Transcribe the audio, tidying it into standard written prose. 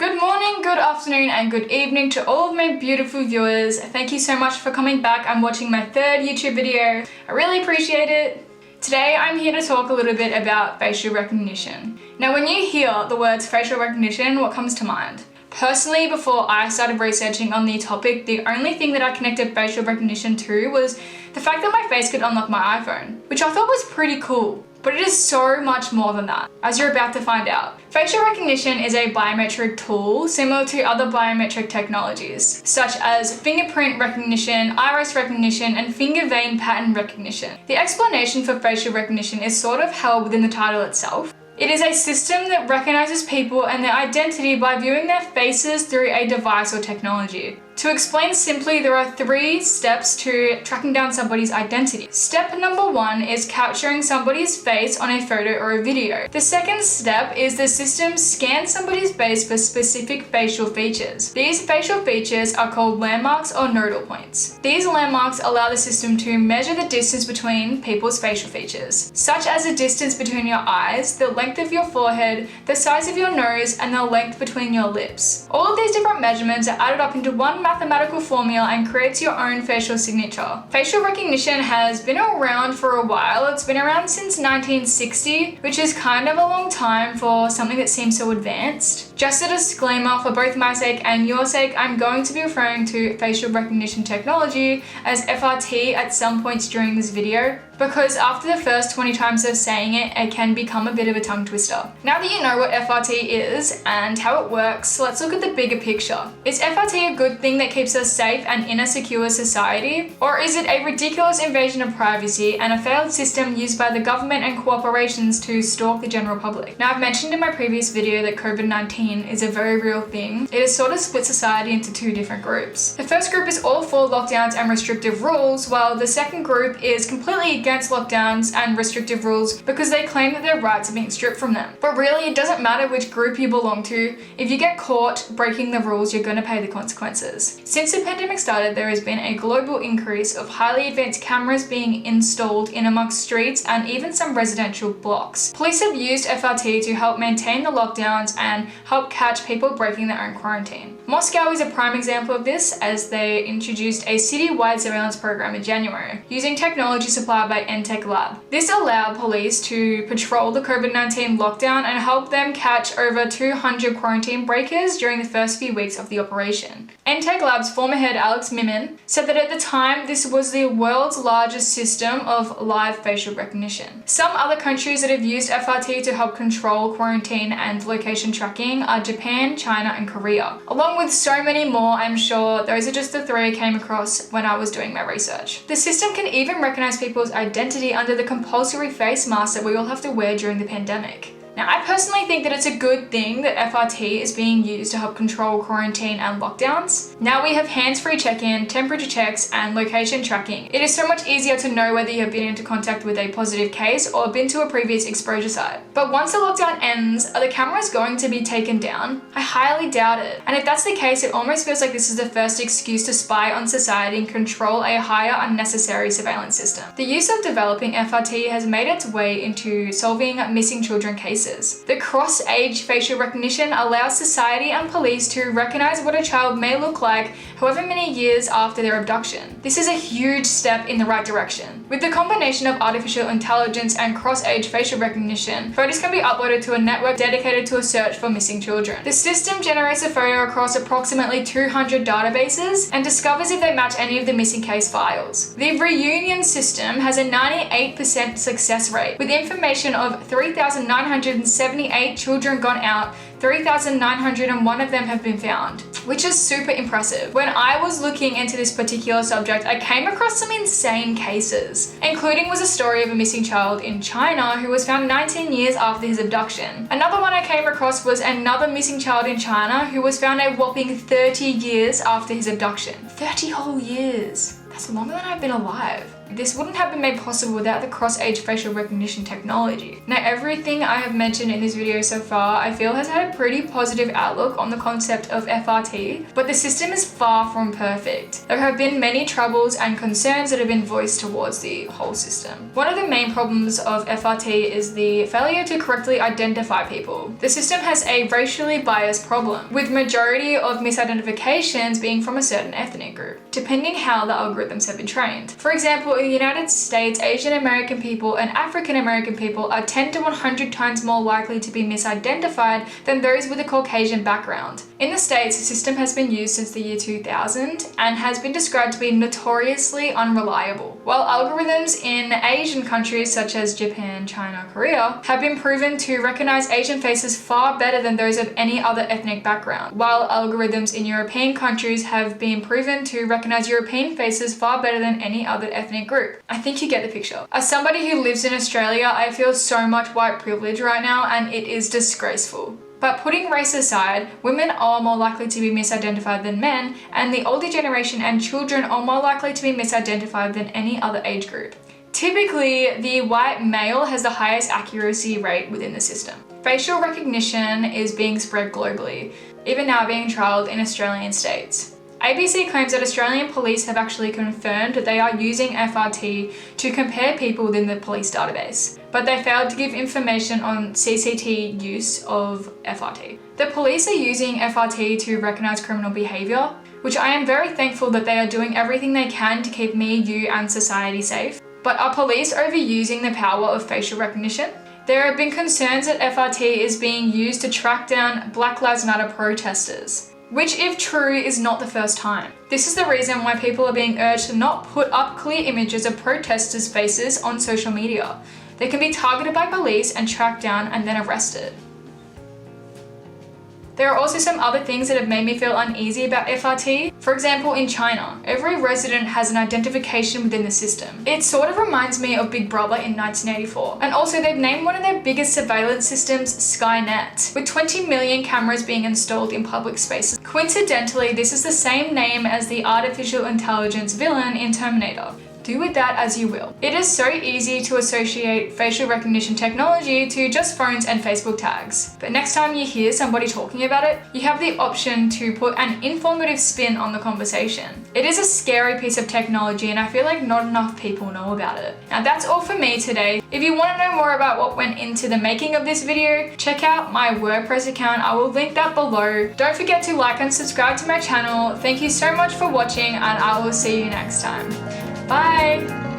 Good morning, good afternoon, and good evening to all of my beautiful viewers. Thank you so much for coming back and watching my third YouTube video. I really appreciate it. Today I'm here to talk a little bit about facial recognition. Now when you hear the words facial recognition, what comes to mind? Personally, before I started researching on the topic, the only thing that I connected facial recognition to was the fact that my face could unlock my iPhone, which I thought was pretty cool. But it is so much more than that, as you're about to find out. Facial recognition is a biometric tool similar to other biometric technologies, such as fingerprint recognition, iris recognition, and finger vein pattern recognition. The explanation for facial recognition is sort of held within the title itself. It is a system that recognizes people and their identity by viewing their faces through a device or technology. To explain simply, there are 3 steps to tracking down somebody's identity. Step number 1 is capturing somebody's face on a photo or a video. The second step is the system scans somebody's face for specific facial features. These facial features are called landmarks or nodal points. These landmarks allow the system to measure the distance between people's facial features, such as the distance between your eyes, the length of your forehead, the size of your nose, and the length between your lips. All of these different measurements are added up into one mathematical formula and creates your own facial signature. Facial recognition has been around for a while. It's been around since 1960, which is kind of a long time for something that seems so advanced. Just a disclaimer, for both my sake and your sake, I'm going to be referring to facial recognition technology as FRT at some points during this video, because after the first 20 times of saying it, it can become a bit of a tongue twister. Now that you know what FRT is and how it works, let's look at the bigger picture. Is FRT a good thing that keeps us safe and in a secure society? Or is it a ridiculous invasion of privacy and a failed system used by the government and corporations to stalk the general public? Now, I've mentioned in my previous video that COVID-19 is a very real thing. It has sort of split society into 2 different groups. The first group is all for lockdowns and restrictive rules, while the second group is completely against lockdowns and restrictive rules because they claim that their rights are being stripped from them. But really, it doesn't matter which group you belong to. If you get caught breaking the rules, you're going to pay the consequences. Since the pandemic started, there has been a global increase of highly advanced cameras being installed in amongst streets and even some residential blocks. Police have used FRT to help maintain the lockdowns and help catch people breaking their own quarantine. Moscow is a prime example of this, as they introduced a city-wide surveillance program in January, using technology supplied by Lab. This allowed police to patrol the COVID-19 lockdown and help them catch over 200 quarantine breakers during the first few weeks of the operation. Lab's former head Alex Mimin said that at the time this was the world's largest system of live facial recognition. Some other countries that have used FRT to help control quarantine and location tracking are Japan, China, and Korea. Along with so many more, I'm sure those are just the 3 I came across when I was doing my research. The system can even recognize people's identity under the compulsory face mask that we all have to wear during the pandemic. Now, I personally think that it's a good thing that FRT is being used to help control quarantine and lockdowns. Now we have hands-free check-in, temperature checks, and location tracking. It is so much easier to know whether you have been into contact with a positive case or been to a previous exposure site. But once the lockdown ends, are the cameras going to be taken down? I highly doubt it. And if that's the case, it almost feels like this is the first excuse to spy on society and control a higher unnecessary surveillance system. The use of developing FRT has made its way into solving missing children cases. The cross-age facial recognition allows society and police to recognize what a child may look like however many years after their abduction. This is a huge step in the right direction. With the combination of artificial intelligence and cross-age facial recognition, photos can be uploaded to a network dedicated to a search for missing children. The system generates a photo across approximately 200 databases and discovers if they match any of the missing case files. The reunion system has a 98% success rate, with information of 3,978 children gone out. 3,901 of them have been found, which is super impressive. When I was looking into this particular subject, I came across some insane cases, including was a story of a missing child in China who was found 19 years after his abduction. Another one I came across was another missing child in China who was found a whopping 30 years after his abduction. 30 whole years. That's longer than I've been alive. This wouldn't have been made possible without the cross-age facial recognition technology. Now, everything I have mentioned in this video so far, I feel has had a pretty positive outlook on the concept of FRT, but the system is far from perfect. There have been many troubles and concerns that have been voiced towards the whole system. One of the main problems of FRT is the failure to correctly identify people. The system has a racially biased problem, with majority of misidentifications being from a certain ethnic group, depending how the algorithms have been trained. For example, in the United States, Asian American people and African American people are 10 to 100 times more likely to be misidentified than those with a Caucasian background. In the States, the system has been used since the year 2000 and has been described to be notoriously unreliable, while algorithms in Asian countries such as Japan, China, Korea have been proven to recognize Asian faces far better than those of any other ethnic background, while algorithms in European countries have been proven to recognize European faces far better than any other ethnic group. I think you get the picture. As somebody who lives in Australia, I feel so much white privilege right now, and it is disgraceful. But putting race aside, women are more likely to be misidentified than men, and the older generation and children are more likely to be misidentified than any other age group. Typically, the white male has the highest accuracy rate within the system. Facial recognition is being spread globally, even now being trialled in Australian states. ABC claims that Australian police have actually confirmed that they are using FRT to compare people within the police database, but they failed to give information on CCT use of FRT. The police are using FRT to recognize criminal behavior, which I am very thankful that they are doing everything they can to keep me, you, and society safe. But are police overusing the power of facial recognition? There have been concerns that FRT is being used to track down Black Lives Matter protesters, which, if true, is not the first time. This is the reason why people are being urged to not put up clear images of protesters' faces on social media. They can be targeted by police and tracked down and then arrested. There are also some other things that have made me feel uneasy about FRT. For example, in China, every resident has an identification within the system. It sort of reminds me of Big Brother in 1984. And also, they've named one of their biggest surveillance systems Skynet, with 20 million cameras being installed in public spaces. Coincidentally, this is the same name as the artificial intelligence villain in Terminator. Do with that as you will. It is so easy to associate facial recognition technology to just phones and Facebook tags. But next time you hear somebody talking about it, you have the option to put an informative spin on the conversation. It is a scary piece of technology, and I feel like not enough people know about it. Now that's all for me today. If you want to know more about what went into the making of this video, check out my Wordpress account. I will link that below. Don't forget to like and subscribe to my channel. Thank you so much for watching, and I will see you next time. Bye!